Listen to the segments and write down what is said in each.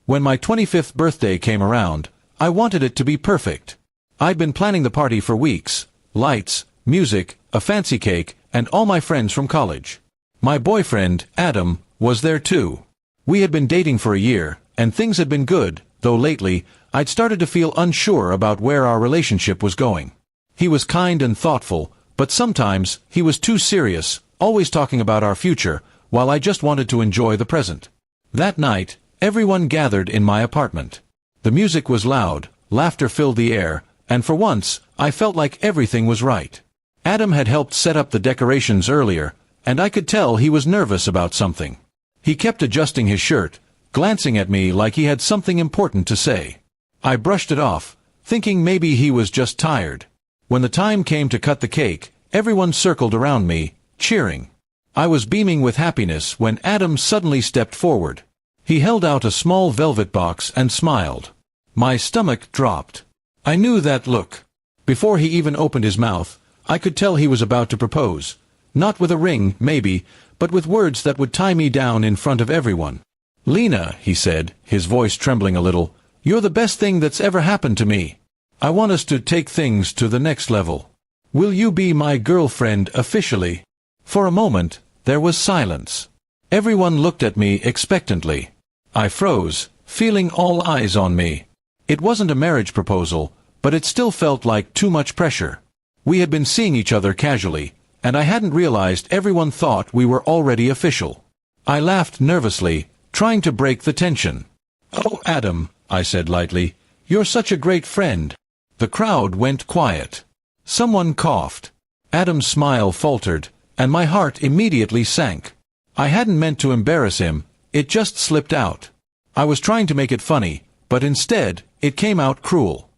When my 25th birthday came around, I wanted it to be perfect. I'd been planning the party for weeks: lights, music, a fancy cake, and all my friends from college. My boyfriend, Adam, was there too. We had been dating for a year, and things had been good, though lately, I'd started to feel unsure about where our relationship was going. He was kind and thoughtful, but sometimes he was too serious, always talking about our future, while I just wanted to enjoy the present. That night, everyone gathered in my apartment. The music was loud, laughter filled the air, and for once, I felt like everything was right. Adam had helped set up the decorations earlier, and I could tell he was nervous about something. He kept adjusting his shirt, glancing at me like he had something important to say. I brushed it off, thinking maybe he was just tired. When the time came to cut the cake, everyone circled around me, cheering. I was beaming with happiness when Adam suddenly stepped forward. He held out a small velvet box and smiled. My stomach dropped. I knew that look. Before he even opened his mouth, I could tell he was about to propose. Not with a ring, maybe, but with words that would tie me down in front of everyone. "Lena," he said, his voice trembling a little, "you're the best thing that's ever happened to me. I want us to take things to the next level. Will you be my girlfriend officially?" For a moment, there was silence. Everyone looked at me expectantly. I froze, feeling all eyes on me. It wasn't a marriage proposal, but it still felt like too much pressure. We had been seeing each other casually, and I hadn't realized everyone thought we were already official. I laughed nervously, trying to break the tension. "Oh, Adam," I said lightly, "you're such a great friend." The crowd went quiet. Someone coughed. Adam's smile faltered, and my heart immediately sank. I hadn't meant to embarrass him, it just slipped out. I was trying to make it funny, but instead, it came out cruel.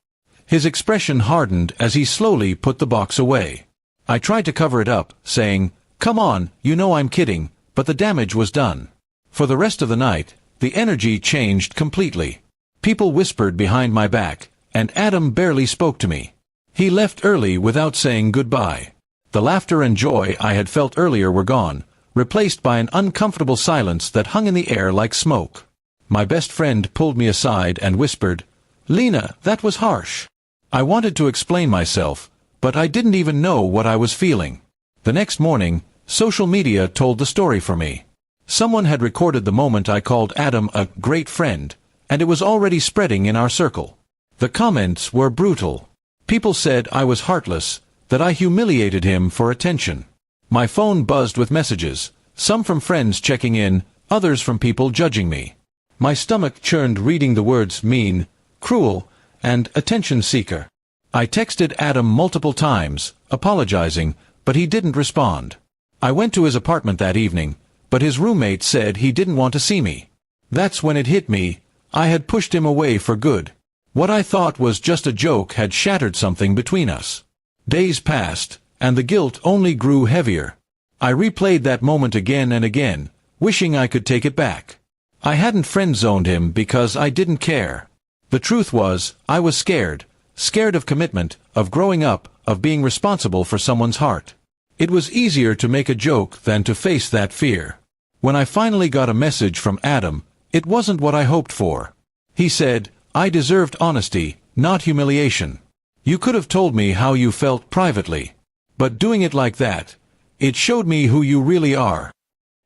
His expression hardened as he slowly put the box away. I tried to cover it up, saying, "Come on, you know I'm kidding," but the damage was done. For the rest of the night, the energy changed completely. People whispered behind my back, and Adam barely spoke to me. He left early without saying goodbye. The laughter and joy I had felt earlier were gone, replaced by an uncomfortable silence that hung in the air like smoke. My best friend pulled me aside and whispered, "Lena, that was harsh." I wanted to explain myself, but I didn't even know what I was feeling. The next morning, social media told the story for me. Someone had recorded the moment I called Adam a great friend, and it was already spreading in our circle. The comments were brutal. People said I was heartless, that I humiliated him for attention. My phone buzzed with messages, some from friends checking in, others from people judging me. My stomach churned reading the words mean, cruel, and attention seeker. I texted Adam multiple times, apologizing, but he didn't respond. I went to his apartment that evening, but his roommate said he didn't want to see me. That's when it hit me, I had pushed him away for good. What I thought was just a joke had shattered something between us. Days passed, and the guilt only grew heavier. I replayed that moment again and again, wishing I could take it back. I hadn't friend-zoned him because I didn't care. The truth was, I was scared of commitment, of growing up, of being responsible for someone's heart. It was easier to make a joke than to face that fear. When I finally got a message from Adam, it wasn't what I hoped for. He said, "I deserved honesty, not humiliation. You could have told me how you felt privately. But doing it like that, it showed me who you really are."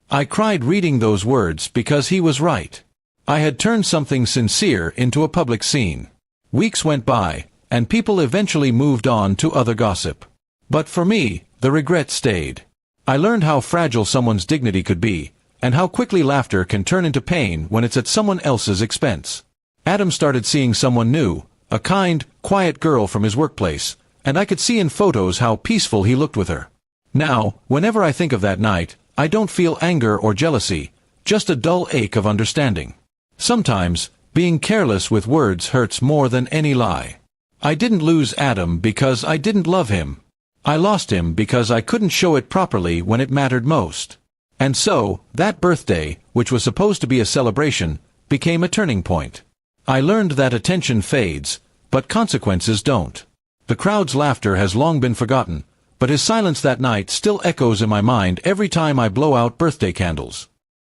I cried reading those words because he was right. I had turned something sincere into a public scene. Weeks went by, and people eventually moved on to other gossip. But for me, the regret stayed. I learned how fragile someone's dignity could be, and how quickly laughter can turn into pain when it's at someone else's expense. Adam started seeing someone new, a kind, quiet girl from his workplace, and I could see in photos how peaceful he looked with her. Now, whenever I think of that night, I don't feel anger or jealousy, just a dull ache of understanding. Sometimes, being careless with words hurts more than any lie. I didn't lose Adam because I didn't love him. I lost him because I couldn't show it properly when it mattered most. And so, that birthday, which was supposed to be a celebration, became a turning point. I learned that attention fades, but consequences don't. The crowd's laughter has long been forgotten, but his silence that night still echoes in my mind every time I blow out birthday candles.